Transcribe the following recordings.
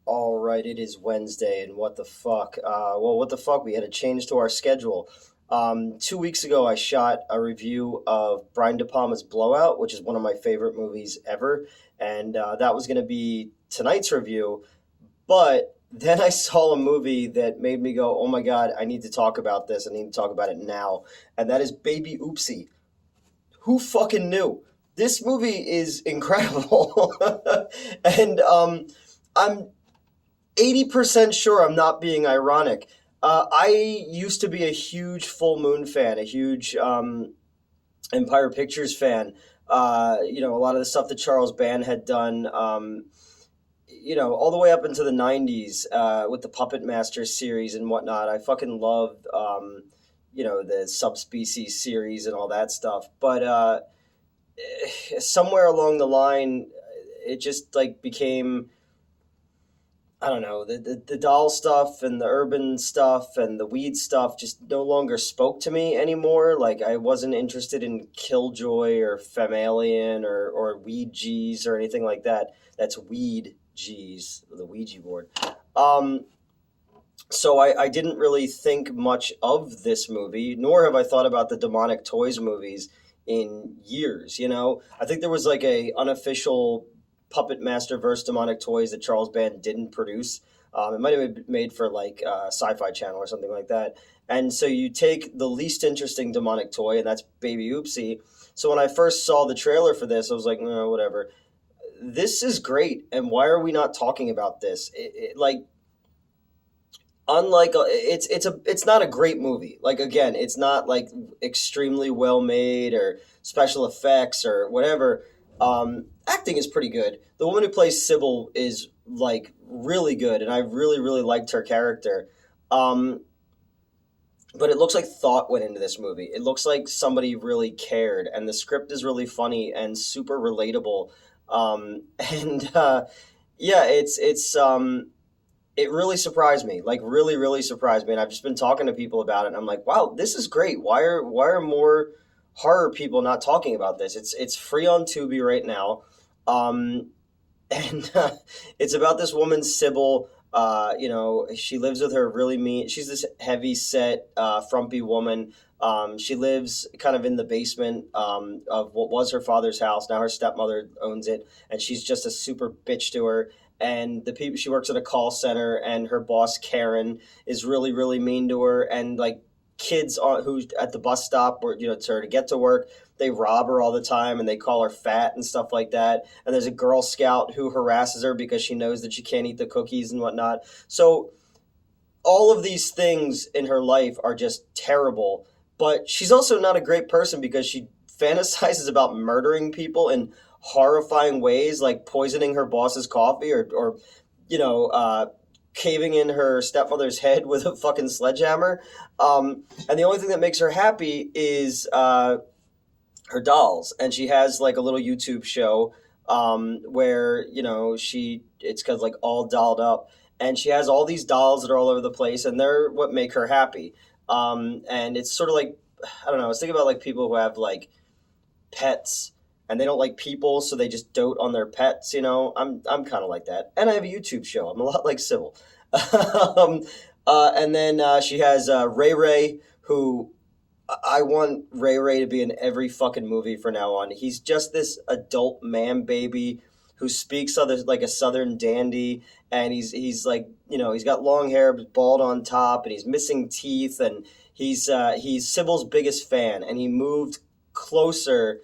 All right, it is Wednesday, and what the fuck? What the fuck? We had a change to our schedule. 2 weeks ago, I shot a review of Brian De Palma's Blowout, which is one of my favorite movies ever, and that was going to be tonight's review. But then I saw a movie that made me go, "Oh my god, I need to talk about this. I need to talk about it now," and that is Baby Oopsie. Who fucking knew? This movie is incredible, and I'm 80% sure I'm not being ironic. I used to be a huge Full Moon fan, a huge Empire Pictures fan. A lot of the stuff that Charles Band had done, all the way up into the 90s with the Puppet Master series and whatnot. I fucking loved, the Subspecies series and all that stuff. But somewhere along the line, it just like became, I don't know, the doll stuff and the urban stuff and the weed stuff just no longer spoke to me anymore. Like, I wasn't interested in Killjoy or Femalien or Weed G's or anything like that. That's Weed G's, the Ouija board. Um, so I didn't really think much of this movie, nor have I thought about the Demonic Toys movies in years. I think there was like a unofficial Puppet Master versus Demonic Toys that Charles Band didn't produce. It might have been made for like Sci-Fi Channel or something like that. And so you take the least interesting demonic toy, and that's Baby Oopsie. So when I first saw the trailer for this, I was like, no, whatever. This is great, and why are we not talking about this? Like, unlike it's not a great movie. Like, again, it's not like extremely well made or special effects or whatever. Acting is pretty good. The woman who plays Sybil is like really good, and I really really liked her character. um but it looks like thought went into this movie. It looks like somebody really cared, and the script is really funny and super relatable. And yeah, it really surprised me, like really, really surprised me. And I've just been talking to people about it, and I'm like, wow, this is great. Why are more horror people not talking about this? It's free on Tubi right now, um, and it's about this woman Sybil. She lives with her really mean. She's this heavy set, frumpy woman. She lives kind of in the basement of what was her father's house. Now her stepmother owns it, and she's just a super bitch to her. And the people, she works at a call center, and her boss Karen is really really mean to her. And like kids on who at the bus stop or to get to work, they rob her all the time, and they call her fat and stuff like that. And there's a Girl Scout who harasses her because she knows that she can't eat the cookies and whatnot. So all of these things in her life are just terrible. But she's also not a great person because she fantasizes about murdering people in horrifying ways, like poisoning her boss's coffee or you know, uh, caving in her stepmother's head with a fucking sledgehammer. And the only thing that makes her happy is her dolls. And she has like a little YouTube show where she it's kind of like all dolled up, and she has all these dolls that are all over the place, and they're what make her happy. And it's sort of like, I don't know. I was thinking about like people who have like pets and they don't like people, so they just dote on their pets. I'm kind of like that, and I have a YouTube show. I'm a lot like Sybil. um, and then she has Ray Ray, who I want Ray Ray to be in every fucking movie from now on. He's just this adult man baby who speaks other like a southern dandy, and he's like, he's got long hair but bald on top, and he's missing teeth, and he's Sybil's biggest fan, and he moved closer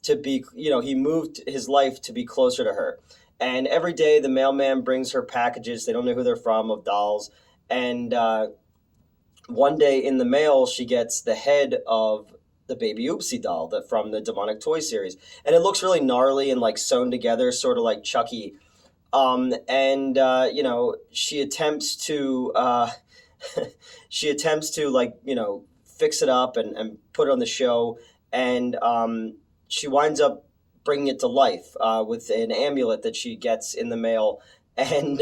to be, he moved his life to be closer to her. And every day the mailman brings her packages. They don't know who they're from, of dolls. And one day in the mail, she gets the head of the Baby Oopsie doll that from the Demonic Toy series, and it looks really gnarly and like sewn together, sort of like Chucky. And she attempts to she attempts to like fix it up and put it on the show, and she winds up bringing it to life with an amulet that she gets in the mail, and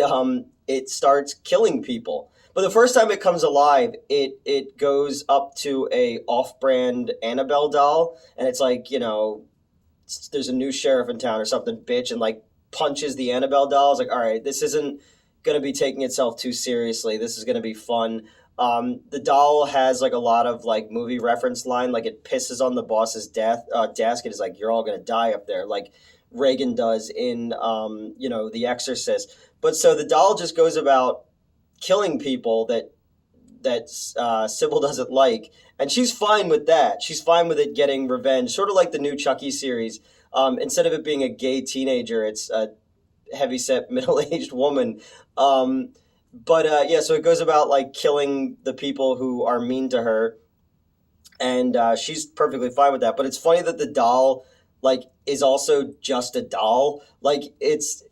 it starts killing people. But the first time it comes alive, it goes up to a off-brand Annabelle doll, and it's like, there's a new sheriff in town or something, bitch, and like punches the Annabelle doll. I was like, all right, this isn't going to be taking itself too seriously. This is going to be fun. The doll has like a lot of like movie reference line, like it pisses on the boss's desk. It is like, you're all going to die up there, like Reagan does in The Exorcist. But so the doll just goes about killing people that Sybil doesn't like, and she's fine with that. She's fine with it getting revenge, sort of like the new Chucky series. Instead of it being a gay teenager, it's a heavyset middle-aged woman. But yeah, so it goes about like killing the people who are mean to her, and she's perfectly fine with that. But it's funny that the doll like is also just a doll. Like it's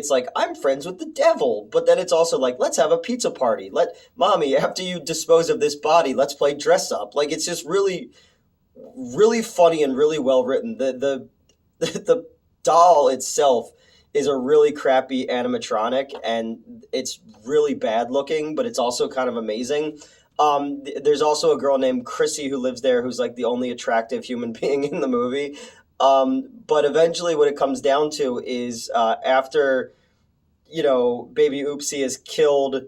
like, I'm friends with the devil, but then it's also like, let's have a pizza party. Let mommy, after you dispose of this body, let's play dress up. Like it's just really really funny and really well written. The doll itself is a really crappy animatronic, and it's really bad looking, but it's also kind of amazing. There's also a girl named Chrissy who lives there, who's like the only attractive human being in the movie. But eventually, what it comes down to is after baby Oopsie has killed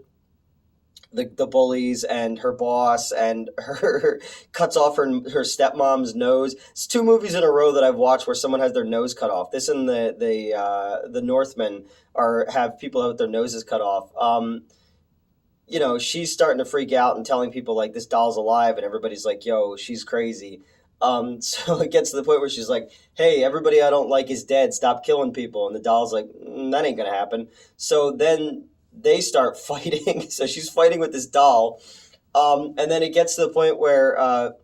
the bullies and her boss and her cuts off her stepmom's nose. It's two movies in a row that I've watched where someone has their nose cut off. This and the Northmen are have people have their noses cut off. She's starting to freak out and telling people like this doll's alive, and everybody's like, "Yo, she's crazy." So it gets to the point where she's like, "Hey, everybody I don't like is dead. Stop killing people." And the doll's like, "That ain't gonna happen." So then they start fighting. So she's fighting with this doll, and then it gets to the point where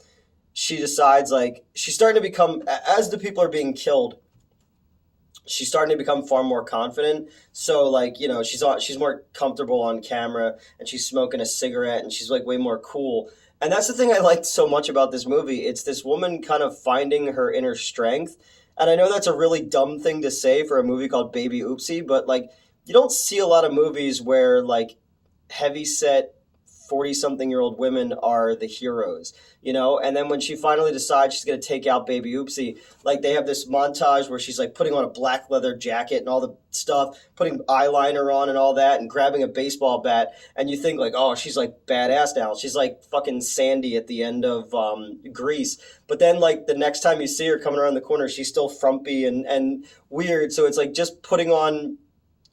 she decides like she's starting to become as the people are being killed. She's starting to become far more confident. So like she's more comfortable on camera, and she's smoking a cigarette, and she's like way more cool. And that's the thing I liked so much about this movie. It's this woman kind of finding her inner strength. And I know that's a really dumb thing to say for a movie called Baby Oopsie, but like you don't see a lot of movies where like heavy set 40 something year old women are the heroes, and then when she finally decides she's going to take out baby Oopsie, like they have this montage where she's like putting on a black leather jacket and all the stuff, putting eyeliner on and all that, and grabbing a baseball bat, and you think like, oh, she's like badass now, she's like fucking Sandy at the end of Grease. But then like the next time you see her coming around the corner, she's still frumpy and weird. So it's like just putting on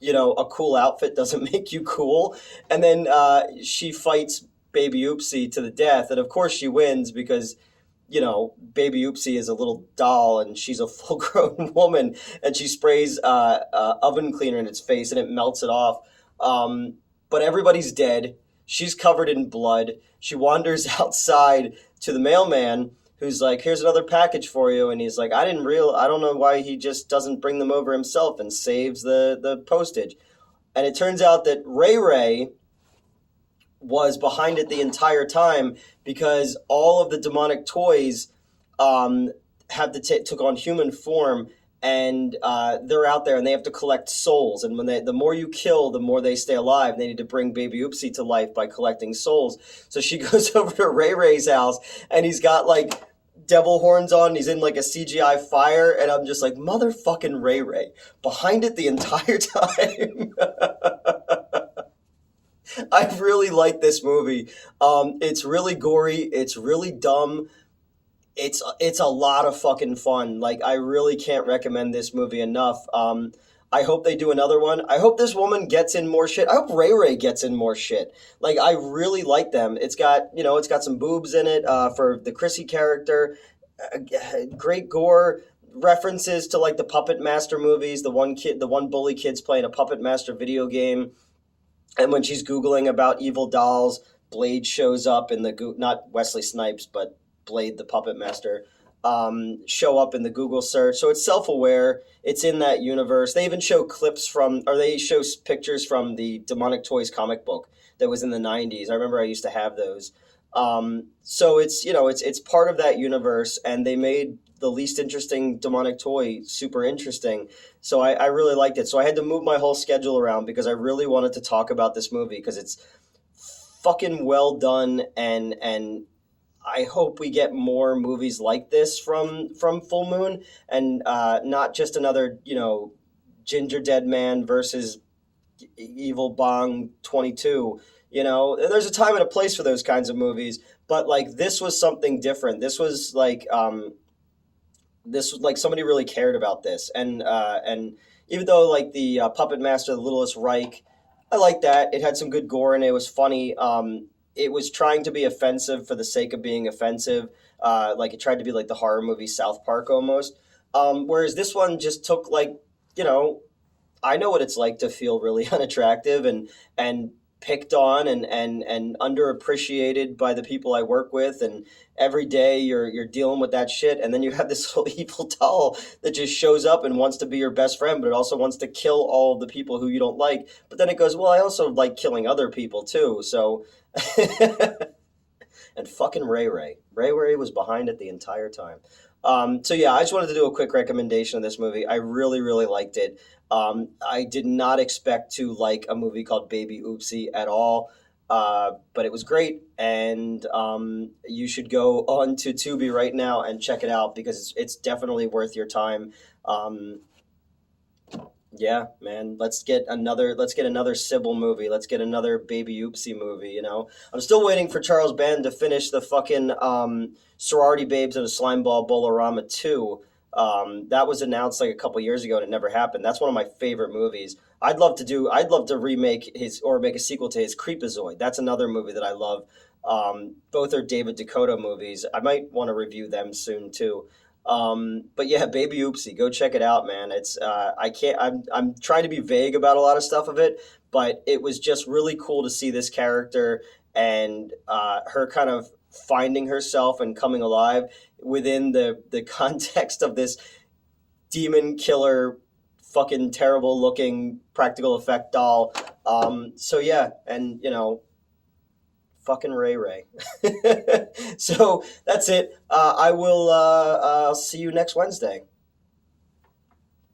a cool outfit doesn't make you cool. And then she fights baby Oopsie to the death, and of course she wins because baby Oopsie is a little doll and she's a full-grown woman, and she sprays oven cleaner in its face and it melts it off. But everybody's dead. She's covered in blood. She wanders outside to the mailman, who's like, here's another package for you. And he's like, I don't know why he just doesn't bring them over himself and saves the postage. And it turns out that Ray Ray was behind it the entire time, because all of the demonic toys took on human form, and they're out there and they have to collect souls. And the more you kill, the more they stay alive. They need to bring baby Oopsie to life by collecting souls. So she goes over to Ray Ray's house, and he's got like devil horns on. He's in like a CGI fire, and I'm just like, motherfucking Ray Ray behind it the entire time. I really like this movie. It's really gory. It's really dumb. It's a lot of fucking fun. Like, I really can't recommend this movie enough. I hope they do another one. I hope this woman gets in more shit. I hope Ray Ray gets in more shit. Like, I really like them. It's got some boobs in it for the Chrissy character. Great gore, references to like the Puppet Master movies. The one bully kid's playing a Puppet Master video game. And when she's Googling about evil dolls, Blade shows up in not Wesley Snipes, but Blade, the Puppet Master, show up in the Google search. So it's self-aware. It's in that universe. They even show they show pictures from the Demonic Toys comic book that was in the 90s. I remember I used to have those. So it's part of that universe, and they made the least interesting demonic toy super interesting. So I really liked it. So I had to move my whole schedule around because I really wanted to talk about this movie because it's fucking well done, and I hope we get more movies like this from Full Moon, and not just another Ginger Dead Man versus Evil Bong 22. You know, there's a time and a place for those kinds of movies, but like this was something different. This was like somebody really cared about this, and even though like the Puppet Master, the Littlest Reich, I like that. It had some good gore and it was funny. It was trying to be offensive for the sake of being offensive. Like it tried to be like the horror movie South Park almost. Whereas this one just took like, you know, I know what it's like to feel really unattractive and picked on and underappreciated by the people I work with, and every day you're dealing with that shit, and then you have this little evil doll that just shows up and wants to be your best friend, but it also wants to kill all the people who you don't like. But then it goes, well, I also like killing other people too. So and fucking Ray Ray. Ray Ray was behind it the entire time. So yeah, I just wanted to do a quick recommendation of this movie. I really, really liked it. I did not expect to like a movie called Baby Oopsie at all, but it was great, and you should go on to Tubi right now and check it out because it's definitely worth your time. Um, yeah, man. Let's get another Sybil movie. Let's get another Baby Oopsie movie, you know. I'm still waiting for Charles Band to finish the fucking Sorority Babes and a Slimeball Bolorama 2. That was announced like a couple years ago and it never happened. That's one of my favorite movies. I'd love to remake his or make a sequel to his Creepazoid. That's another movie that I love. Both are David Dakota movies. I might want to review them soon too. But yeah, Baby Oopsie, go check it out, man. It's I can't I'm trying to be vague about a lot of stuff of it, but it was just really cool to see this character and her kind of finding herself and coming alive within the context of this demon killer fucking terrible looking practical effect doll. So yeah, and you know, fucking Ray Ray. So that's it. I'll see you next Wednesday.